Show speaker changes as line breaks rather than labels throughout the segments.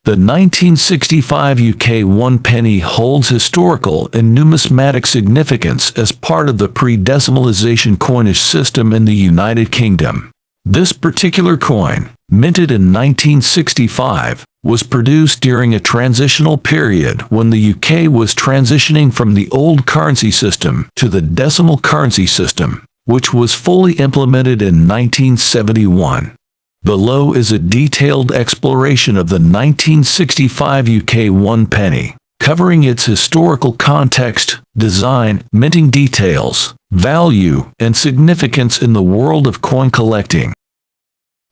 The 1965 UK 1 penny holds historical and numismatic significance as part of the pre-decimalization coinage system in the United Kingdom. This particular coin, minted in 1965, was produced during a transitional period when the UK was transitioning from the old currency system to the decimal currency system, which was fully implemented in 1971. Below is a detailed exploration of the 1965 UK 1 penny, covering its historical context, design, minting details, value, and significance in the world of coin collecting.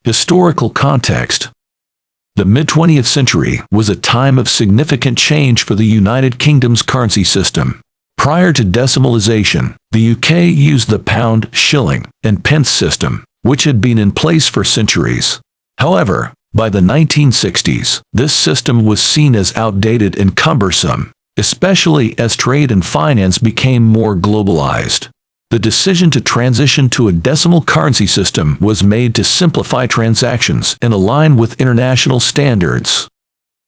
Historical context. The mid-20th century was a time of significant change for the United Kingdom's currency system. Prior to decimalization, the UK used the pound, shilling, and pence system, which had been in place for centuries. However, by the 1960s, this system was seen as outdated and cumbersome, especially as trade and finance became more globalized. The decision to transition to a decimal currency system was made to simplify transactions and align with international standards.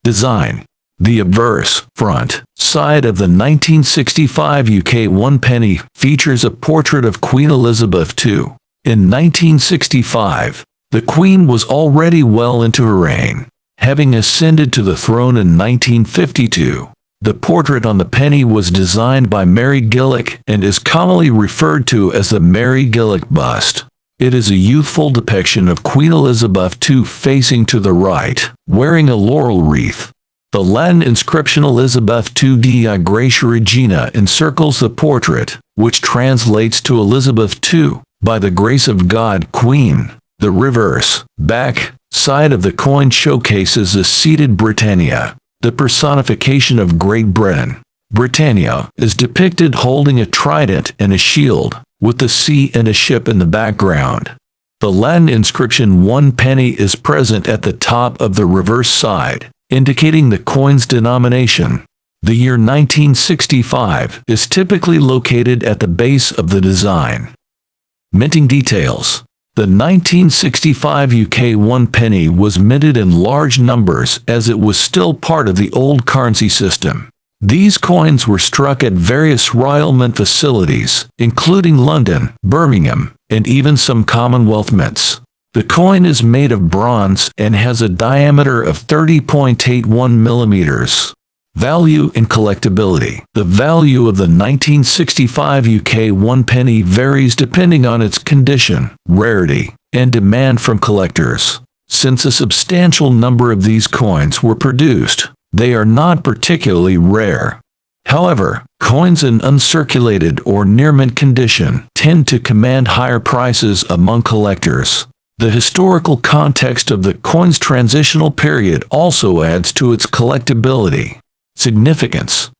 Design. The obverse, front, side of the 1965 UK 1 penny features a portrait of Queen Elizabeth II. In 1965, the Queen was already well into her reign, having ascended to the throne in 1952. The portrait on the penny was designed by Mary Gillick and is commonly referred to as the Mary Gillick bust. It is a youthful depiction of Queen Elizabeth II facing to the right, wearing a laurel wreath. The Latin inscription Elizabeth II Dei Gratia Regina encircles the portrait, which translates to Elizabeth II, by the grace of God, Queen. The reverse, back, side of the coin showcases a seated Britannia, the personification of Great Britain. Britannia is depicted holding a trident and a shield, with the sea and a ship in the background. The Latin inscription 1 penny is present at the top of the reverse side, indicating the coin's denomination. The year 1965 is typically located at the base of the design. Minting details. The 1965 UK 1 penny was minted in large numbers as it was still part of the old currency system. These coins were struck at various Royal Mint facilities, including London, Birmingham, and even some Commonwealth mints. The coin is made of bronze and has a diameter of 30.81 millimeters. Value and collectibility. The value of the 1965 UK 1 penny varies depending on its condition, rarity, and demand from collectors. Since a substantial number of these coins were produced, they are not particularly rare. However, coins in uncirculated or near-mint condition tend to command higher prices among collectors. The historical context of the coin's transitional period also adds to its collectibility. Significance.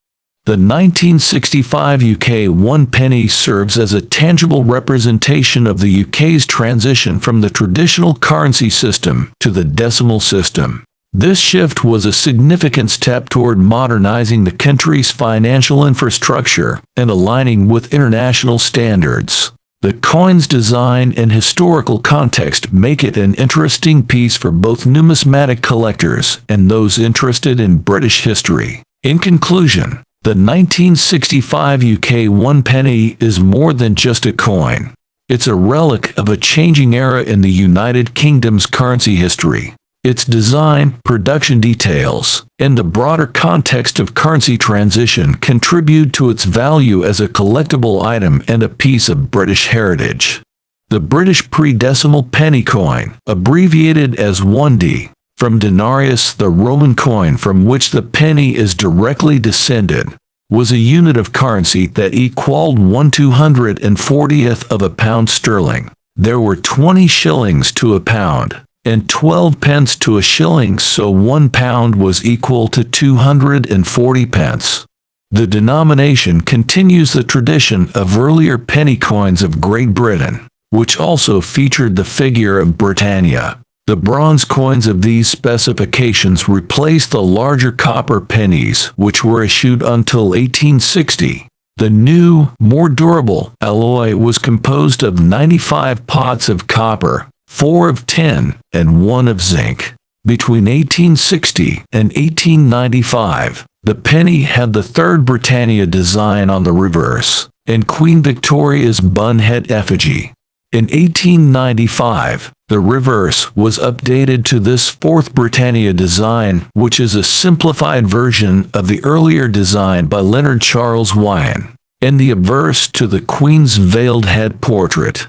The 1965 UK 1 penny serves as a tangible representation of the UK's transition from the traditional currency system to the decimal system. This shift was a significant step toward modernizing the country's financial infrastructure and aligning with international standards. The coin's design and historical context make it an interesting piece for both numismatic collectors and those interested in British history. In conclusion, the 1965 UK 1 penny is more than just a coin. It's a relic of a changing era in the United Kingdom's currency history. Its design, production details, and the broader context of currency transition contribute to its value as a collectible item and a piece of British heritage. The British pre-decimal penny coin, abbreviated as 1D, from denarius, the Roman coin from which the penny is directly descended, was a unit of currency that equaled 1/240th of a pound sterling. There were 20 shillings to a pound, and 12 pence to a shilling, so 1 pound was equal to 240 pence. The denomination continues the tradition of earlier penny coins of Great Britain, which also featured the figure of Britannia. The bronze coins of these specifications replaced the larger copper pennies, which were issued until 1860. The new, more durable alloy was composed of 95 pots of copper, 4 of tin, and 1 of zinc. Between 1860 and 1895, the penny had the third Britannia design on the reverse, and Queen Victoria's bun head effigy. In 1895, the reverse was updated to this fourth Britannia design, which is a simplified version of the earlier design by Leonard Charles Wyon, and the obverse to the Queen's veiled head portrait.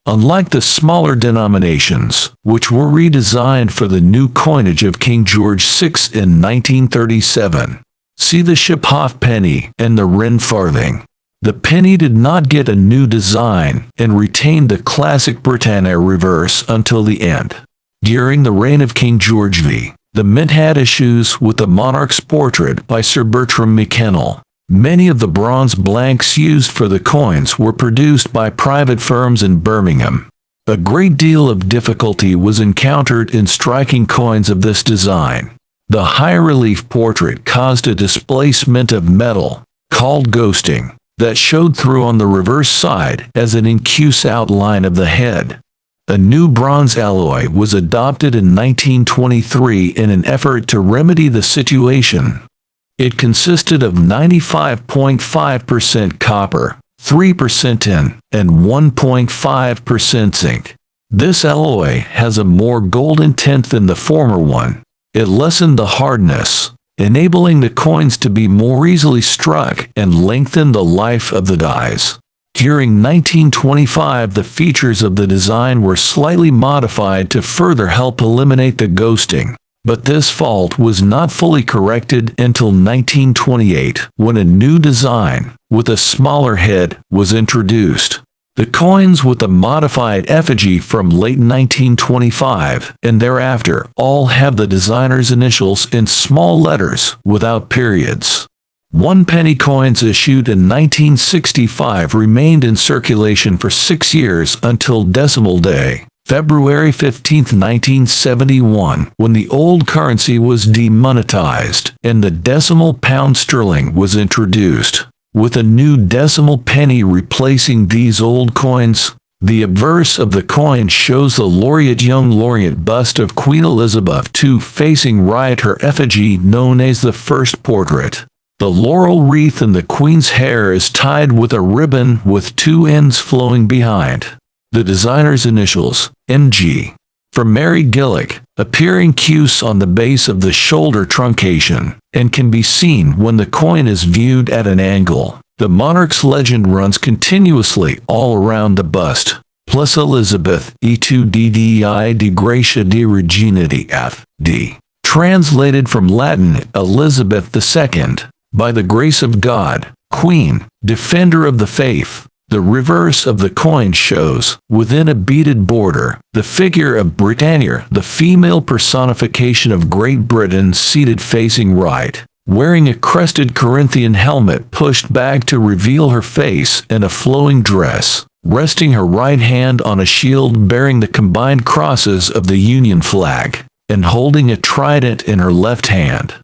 Unlike the smaller denominations, which were redesigned for the new coinage of King George VI in 1937, see the ship halfpenny and the Wren farthing. The penny did not get a new design and retained the classic Britannia reverse until the end. During the reign of King George V, the mint had issues with the monarch's portrait by Sir Bertram McKennell. Many of the bronze blanks used for the coins were produced by private firms in Birmingham. A great deal of difficulty was encountered in striking coins of this design. The high-relief portrait caused a displacement of metal, called ghosting, that showed through on the reverse side as an incuse outline of the head. A new bronze alloy was adopted in 1923 in an effort to remedy the situation. It consisted of 95.5% copper, 3% tin, and 1.5% zinc. This alloy has a more golden tint than the former one. It lessened the hardness, enabling the coins to be more easily struck and lengthen the life of the dies. During 1925, the features of the design were slightly modified to further help eliminate the ghosting. But this fault was not fully corrected until 1928, when a new design, with a smaller head, was introduced. The coins with a modified effigy from late 1925 and thereafter all have the designer's initials in small letters without periods. 1 penny coins issued in 1965 remained in circulation for 6 years until Decimal Day, February 15, 1971, when the old currency was demonetized and the decimal pound sterling was introduced, with a new decimal penny replacing these old coins. The obverse of the coin shows the young laureate bust of Queen Elizabeth II facing right, her effigy known as the first portrait. The laurel wreath in the Queen's hair is tied with a ribbon with 2 ends flowing behind. The designer's initials, MG. For Mary Gillick, appearing cuse on the base of the shoulder truncation, and can be seen when the coin is viewed at an angle. The monarch's legend runs continuously all around the bust, plus Elizabeth E2DDI de Gratia de Regina de F.D. Translated from Latin, Elizabeth II, by the grace of God, Queen, Defender of the Faith. The reverse of the coin shows, within a beaded border, the figure of Britannia, the female personification of Great Britain, seated facing right, wearing a crested Corinthian helmet pushed back to reveal her face and a flowing dress, resting her right hand on a shield bearing the combined crosses of the Union flag, and holding a trident in her left hand.